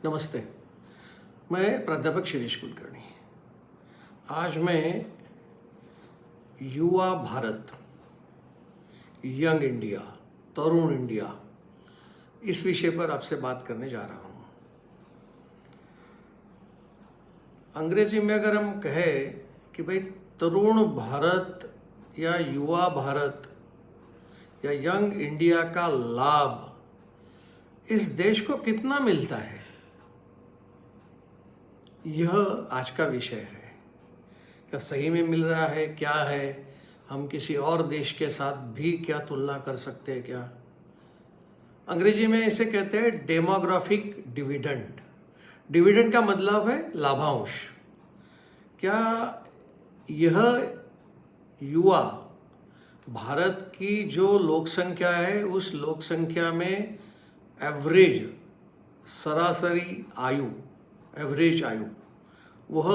नमस्ते। मैं प्राध्यापक शिरीष कुलकर्णी। आज मैं युवा भारत, यंग इंडिया, तरुण इंडिया, इस विषय पर आपसे बात करने जा रहा हूँ। अंग्रेजी में अगर हम कहें कि भाई तरुण भारत या युवा भारत या यंग इंडिया का लाभ इस देश को कितना मिलता है, यह आज का विषय है। क्या सही में मिल रहा है, क्या है, हम किसी और देश के साथ भी क्या तुलना कर सकते हैं क्या? अंग्रेजी में इसे कहते हैं डेमोग्राफिक डिविडेंड। डिविडेंड का मतलब है लाभांश। क्या यह युवा भारत की जो लोक संख्या है उस लोक संख्या में एवरेज सरासरी आयु, एवरेज आयु वह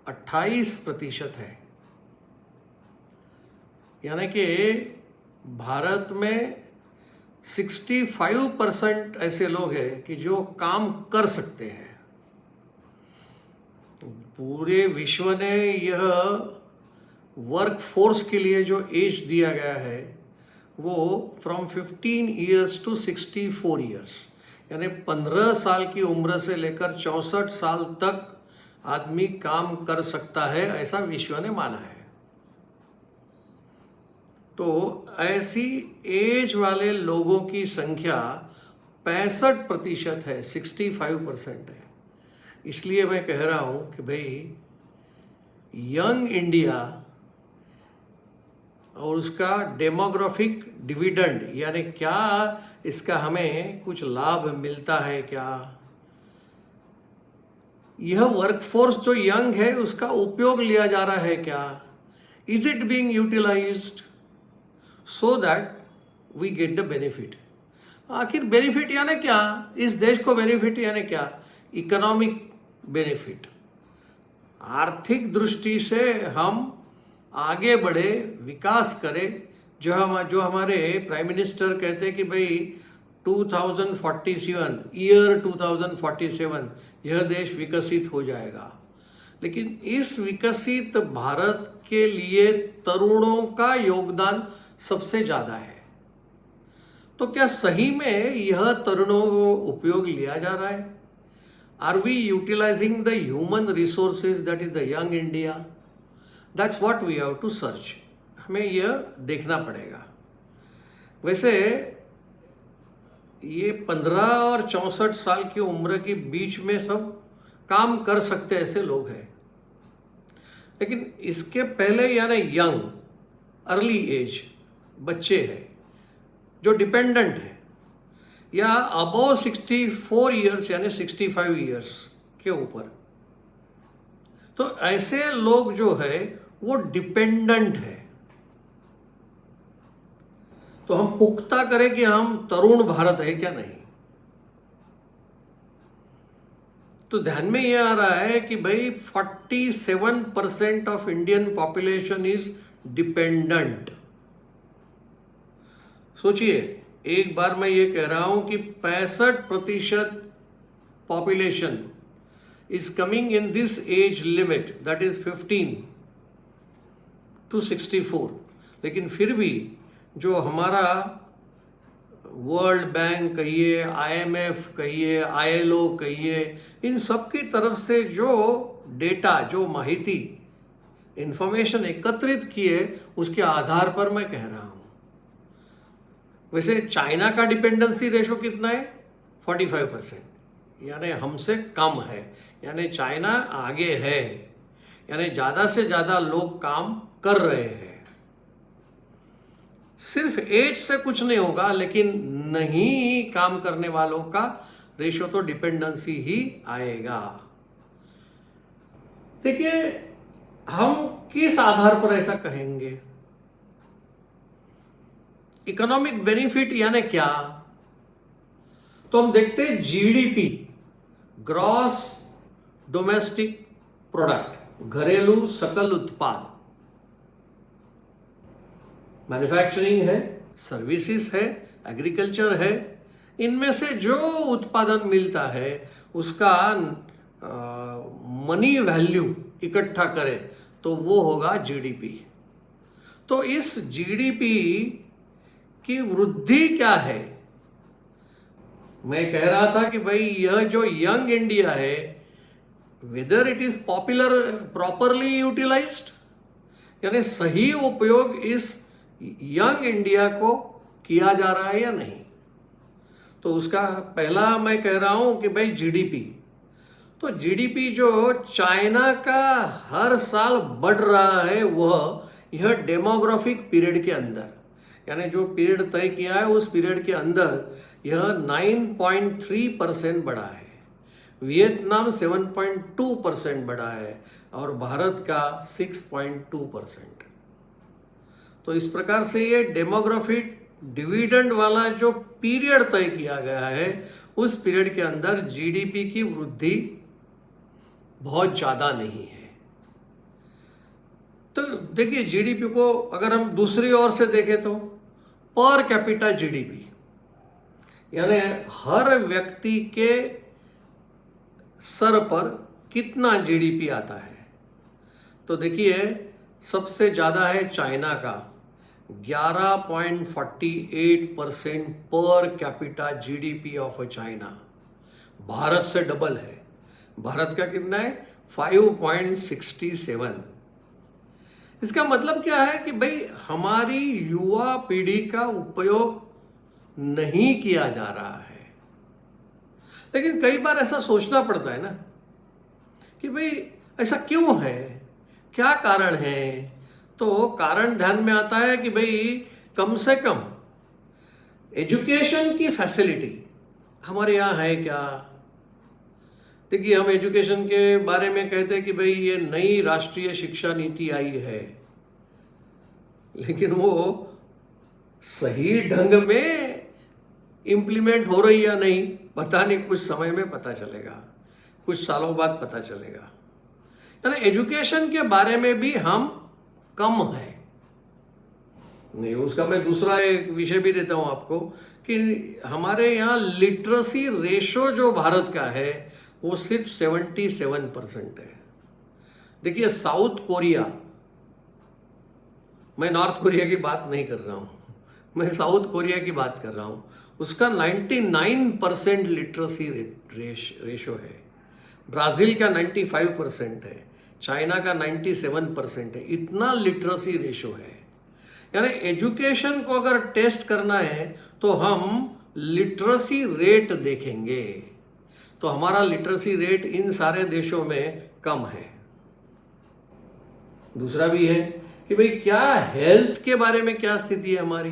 28% है। यानी कि भारत में 65% ऐसे लोग हैं कि जो काम कर सकते हैं। पूरे विश्व ने यह वर्क फोर्स के लिए जो एज दिया गया है वो फ्रॉम 15 ईयर्स टू 64 ईयर्स, यानी 15 साल की उम्र से लेकर 64 साल तक आदमी काम कर सकता है, ऐसा विश्व ने माना है। तो ऐसी एज वाले लोगों की संख्या 65% है, 65% है। इसलिए मैं कह रहा हूं कि भाई यंग इंडिया और उसका डेमोग्राफिक डिविडेंड, यानी क्या इसका हमें कुछ लाभ मिलता है क्या? यह वर्कफोर्स जो यंग है उसका उपयोग लिया जा रहा है क्या? Is it being utilized so that we get the benefit? आखिर बेनिफिट यानी क्या? इस देश को बेनिफिट यानी क्या? Economic benefit. आर्थिक दृष्टि से हम आगे बढ़े, विकास करें। जो हमारे प्राइम मिनिस्टर कहते हैं कि भाई 2047 यह देश विकसित हो जाएगा। लेकिन इस विकसित भारत के लिए तरुणों का योगदान सबसे ज़्यादा है। तो क्या सही में यह तरुणों को उपयोग लिया जा रहा है? Are we utilizing the human resources that is the young India? That's what we have to search. हमें यह देखना पड़ेगा। वैसे ये 15 और 64 साल की उम्र के बीच में सब काम कर सकते ऐसे लोग हैं। लेकिन इसके पहले यानी यंग, अर्ली एज बच्चे हैं जो डिपेंडेंट है, या अबव 64 ईयर्स यानी 65 ईयर्स के ऊपर, तो ऐसे लोग जो है वो डिपेंडेंट है। तो हम पुख्ता करें कि हम तरुण भारत है क्या? नहीं। तो ध्यान में यह आ रहा है कि भाई 47% of Indian population is dependent. सोचिए, एक बार मैं ये कह रहा हूं कि 65% population is coming in this age limit, that is 15 to 64। लेकिन फिर भी जो हमारा वर्ल्ड बैंक कहिए, IMF कहिए, ILO कहिए, इन सब की तरफ से जो डेटा, जो माहिती, इंफॉर्मेशन एकत्रित किए, उसके आधार पर मैं कह रहा हूँ। वैसे चाइना का डिपेंडेंसी रेशो कितना है? 45%, यानी हमसे कम है। यानी चाइना आगे है, यानी ज़्यादा से ज़्यादा लोग काम कर रहे हैं। सिर्फ एज से कुछ नहीं होगा, लेकिन नहीं काम करने वालों का रेशो तो डिपेंडेंसी ही आएगा। देखिए, हम किस आधार पर ऐसा कहेंगे? इकोनॉमिक बेनिफिट यानी क्या? तो हम देखते हैं GDP, ग्रॉस डोमेस्टिक प्रोडक्ट, घरेलू सकल उत्पाद। मैन्युफैक्चरिंग है, सर्विसेज है, एग्रीकल्चर है, इनमें से जो उत्पादन मिलता है उसका मनी वैल्यू इकट्ठा करें तो वो होगा जीडीपी। तो इस जीडीपी की वृद्धि क्या है? मैं कह रहा था कि भाई यह जो यंग इंडिया है, whether it is popular properly utilized, यानी सही उपयोग इस यंग इंडिया को किया जा रहा है या नहीं। तो उसका पहला मैं कह रहा हूं कि भाई जीडीपी, तो जीडीपी जो चाइना का हर साल बढ़ रहा है वह यह डेमोग्राफिक पीरियड के अंदर, यानी जो पीरियड तय किया है उस पीरियड के अंदर यह 9.3% बढ़ा है, वियतनाम 7.2% बढ़ा है और भारत का 6.2%। तो इस प्रकार से ये डेमोग्राफिक डिविडेंड वाला जो पीरियड तय किया गया है उस पीरियड के अंदर जीडीपी की वृद्धि बहुत ज्यादा नहीं है। तो देखिए जीडीपी को अगर हम दूसरी ओर से देखें तो पर कैपिटा जीडीपी, यानी हर व्यक्ति के सर पर कितना जीडीपी आता है। तो देखिए सबसे ज़्यादा है चाइना का 11.48% per capita GDP of China, Bharat से डबल है। भारत का कितना है? 5.67। इसका मतलब क्या है कि भाई हमारी युवा पीढ़ी का उपयोग नहीं किया जा रहा है। लेकिन कई बार ऐसा सोचना पड़ता है ना कि भाई ऐसा क्यों है, क्या कारण है। तो कारण ध्यान में आता है कि भाई कम से कम एजुकेशन की फैसिलिटी हमारे यहाँ है क्या। देखिए हम एजुकेशन के बारे में कहते हैं कि भाई ये नई राष्ट्रीय शिक्षा नीति आई है, लेकिन वो सही ढंग में इम्प्लीमेंट हो रही या नहीं पता नहीं, कुछ समय में पता चलेगा, कुछ सालों बाद पता चलेगा। यानी एजुकेशन के बारे में भी हम कम है। नहीं, उसका मैं दूसरा एक विषय भी देता हूं आपको कि हमारे यहाँ लिटरेसी रेशो जो भारत का है वो सिर्फ 77% है। देखिए साउथ कोरिया, मैं नॉर्थ कोरिया की बात नहीं कर रहा हूं, मैं साउथ कोरिया की बात कर रहा हूं, उसका 99% लिटरेसी रेशो है। ब्राज़ील का 95% है, चाइना का 97% है। इतना लिटरेसी रेशो है। यानी एजुकेशन को अगर टेस्ट करना है तो हम लिटरेसी रेट देखेंगे, तो हमारा लिटरेसी रेट इन सारे देशों में कम है। दूसरा भी है कि भाई क्या हेल्थ के बारे में क्या स्थिति है हमारी।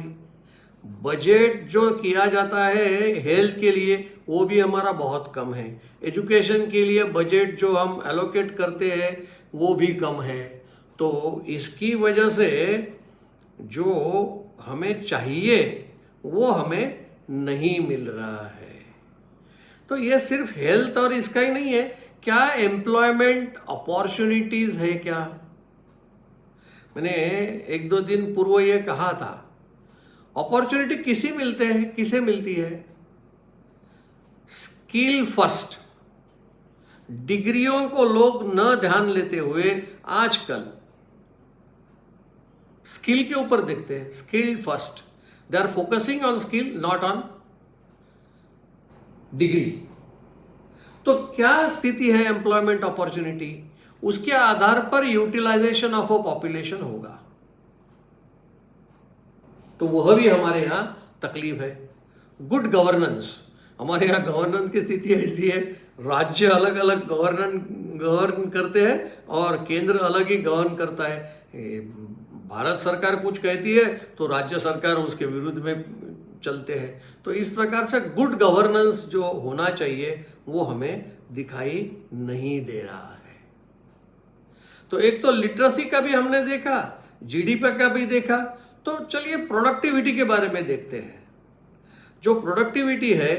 बजट जो किया जाता है हेल्थ के लिए वो भी हमारा बहुत कम है। एजुकेशन के लिए बजट जो हम एलोकेट करते हैं वो भी कम है। तो इसकी वजह से जो हमें चाहिए वो हमें नहीं मिल रहा है। तो ये सिर्फ हेल्थ और इसका ही नहीं है, क्या एम्प्लॉयमेंट अपॉर्चुनिटीज है क्या। मैंने एक दो दिन पूर्व ये कहा था, अपॉर्चुनिटी किसे मिलती है? Skill first. डिग्रियों को लोग न ध्यान लेते हुए आजकल स्किल के ऊपर देखते हैं। Skill first, they are focusing on skill not on degree. तो क्या स्थिति है एम्प्लॉयमेंट अपॉर्चुनिटी, उसके आधार पर यूटिलाइजेशन ऑफ अ पॉपुलेशन होगा। तो वह भी हमारे यहां तकलीफ है। गुड गवर्नेंस, हमारे यहाँ गवर्नेंस की स्थिति ऐसी है, राज्य अलग अलग गवर्न करते हैं और केंद्र अलग ही गवर्न करता है। भारत सरकार कुछ कहती है तो राज्य सरकार उसके विरुद्ध में चलते हैं। तो इस प्रकार से गुड गवर्नेंस जो होना चाहिए वो हमें दिखाई नहीं दे रहा है। तो एक तो लिटरेसी का भी हमने देखा, जीडीपी का भी देखा। तो चलिए प्रोडक्टिविटी के बारे में देखते हैं। जो प्रोडक्टिविटी है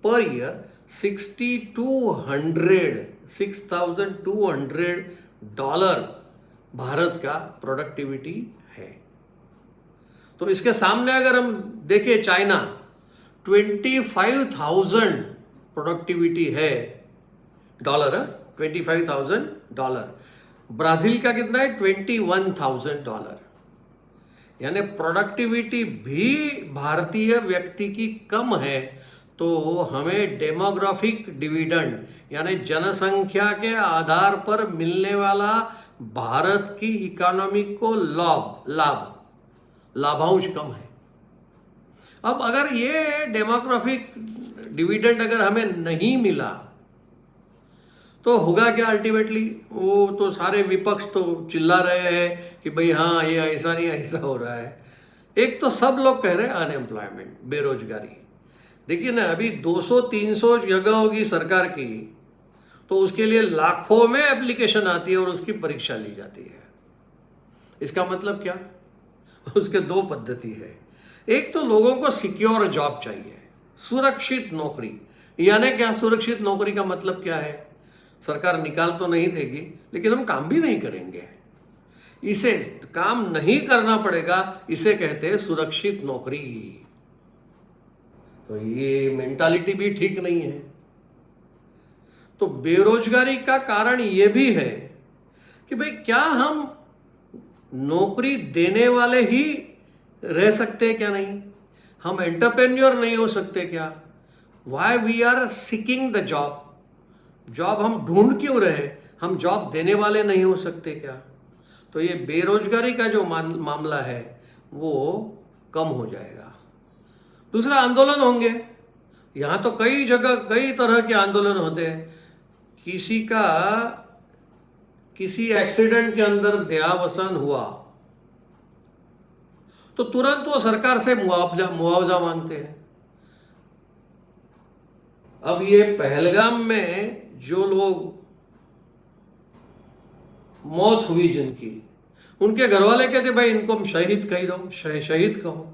पर ईयर $6,200 भारत का प्रोडक्टिविटी है। तो इसके सामने अगर हम देखें चाइना 25,000 प्रोडक्टिविटी है, डॉलर है, $25,000। ब्राजील का कितना है? $21,000। यानी प्रोडक्टिविटी भी भारतीय व्यक्ति की कम है, तो हमें डेमोग्राफिक डिविडेंड यानी जनसंख्या के आधार पर मिलने वाला भारत की इकोनॉमी को लाभांश कम है। अब अगर ये डेमोग्राफिक डिविडेंड अगर हमें नहीं मिला तो होगा क्या अल्टीमेटली? वो तो सारे विपक्ष तो चिल्ला रहे हैं कि भाई हाँ ये ऐसा नहीं ऐसा हो रहा है। एक तो सब लोग कह रहे हैं अनएम्प्लॉयमेंट, बेरोजगारी। देखिए ना, अभी 200-300 जगह होगी सरकार की, तो उसके लिए लाखों में एप्लीकेशन आती है और उसकी परीक्षा ली जाती है। इसका मतलब क्या? उसके दो पद्धति है। एक तो लोगों को सिक्योर जॉब चाहिए, सुरक्षित नौकरी। यानी क्या? सुरक्षित नौकरी का मतलब क्या है? सरकार निकाल तो नहीं देगी, लेकिन हम काम भी नहीं करेंगे, इसे काम नहीं करना पड़ेगा, इसे कहते हैं सुरक्षित नौकरी। तो ये मेंटालिटी भी ठीक नहीं है। तो बेरोजगारी का कारण ये भी है कि भाई क्या हम नौकरी देने वाले ही रह सकते हैं क्या? नहीं, हम एंटरप्रेन्योर नहीं हो सकते क्या? Why we are seeking the job? Job हम ढूंढ क्यों रहे? हम जॉब देने वाले नहीं हो सकते क्या? तो ये बेरोजगारी का जो मामला है वो कम हो जाएगा। दूसरा, आंदोलन होंगे। यहां तो कई जगह कई तरह के आंदोलन होते हैं। किसी एक्सीडेंट के अंदर देहावसान हुआ तो तुरंत वो सरकार से मुआवजा मांगते हैं। अब ये पहलगाम में जो लोग मौत हुई जिनकी, उनके घर वाले कहते भाई इनको हम शहीद कह दो, शहीद कहो।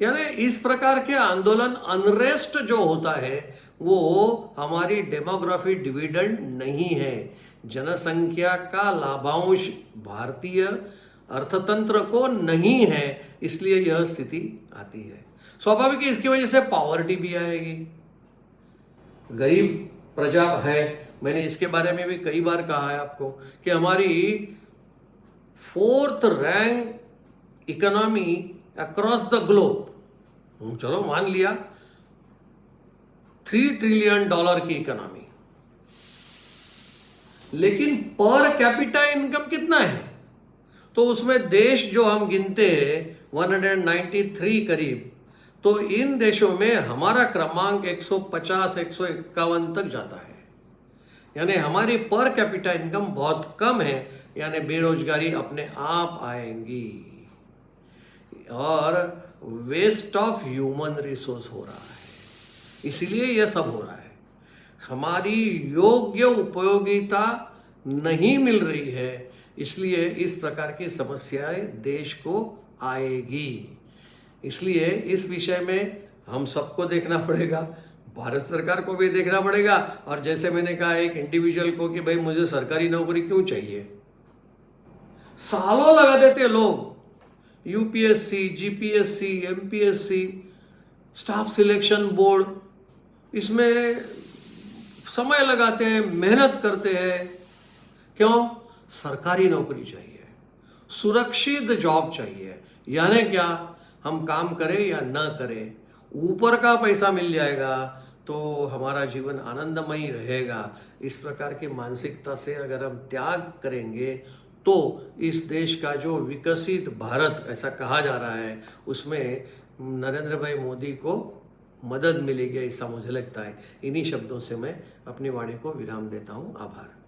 यानी इस प्रकार के आंदोलन, अनरेस्ट जो होता है, वो हमारी डेमोग्राफी डिविडेंड नहीं है। जनसंख्या का लाभांश भारतीय अर्थतंत्र को नहीं है, इसलिए यह स्थिति आती है। स्वाभाविक है, इसकी वजह से पॉवर्टी भी आएगी। गरीब प्रजा है, मैंने इसके बारे में भी कई बार कहा है आपको कि हमारी 4th rank economy across the globe, चलो मान लिया $3 ट्रिलियन की इकोनॉमी, लेकिन पर कैपिटा इनकम कितना है? तो उसमें देश जो हम गिनते हैं 193 करीब, तो इन देशों में हमारा क्रमांक 150-151 तक जाता है। यानी हमारी पर कैपिटा इनकम बहुत कम है, यानी बेरोजगारी अपने आप आएंगी और वेस्ट ऑफ ह्यूमन रिसोर्स हो रहा है। इसीलिए यह सब हो रहा है। हमारी योग्य उपयोगिता नहीं मिल रही है, इसलिए इस प्रकार की समस्याएं देश को आएगी। इसलिए इस विषय में हम सबको देखना पड़ेगा, भारत सरकार को भी देखना पड़ेगा, और जैसे मैंने कहा एक इंडिविजुअल को कि भाई मुझे सरकारी नौकरी क्यों चाहिए। सालों लगा देते लोग, UPSC, GPSC, MPSC, staff selection board, इसमें समय लगाते हैं, मेहनत करते हैं। क्यों? सरकारी नौकरी चाहिए, सुरक्षित जॉब चाहिए। यानी क्या? हम काम करें या ना करें, ऊपर का पैसा मिल जाएगा तो हमारा जीवन आनंदमयी रहेगा। इस प्रकार की मानसिकता से अगर हम त्याग करेंगे तो इस देश का जो विकसित भारत ऐसा कहा जा रहा है, उसमें नरेंद्र भाई मोदी को मदद मिलेगी, ऐसा मुझे लगता है। इन्हीं शब्दों से मैं अपनी वाणी को विराम देता हूँ। आभार।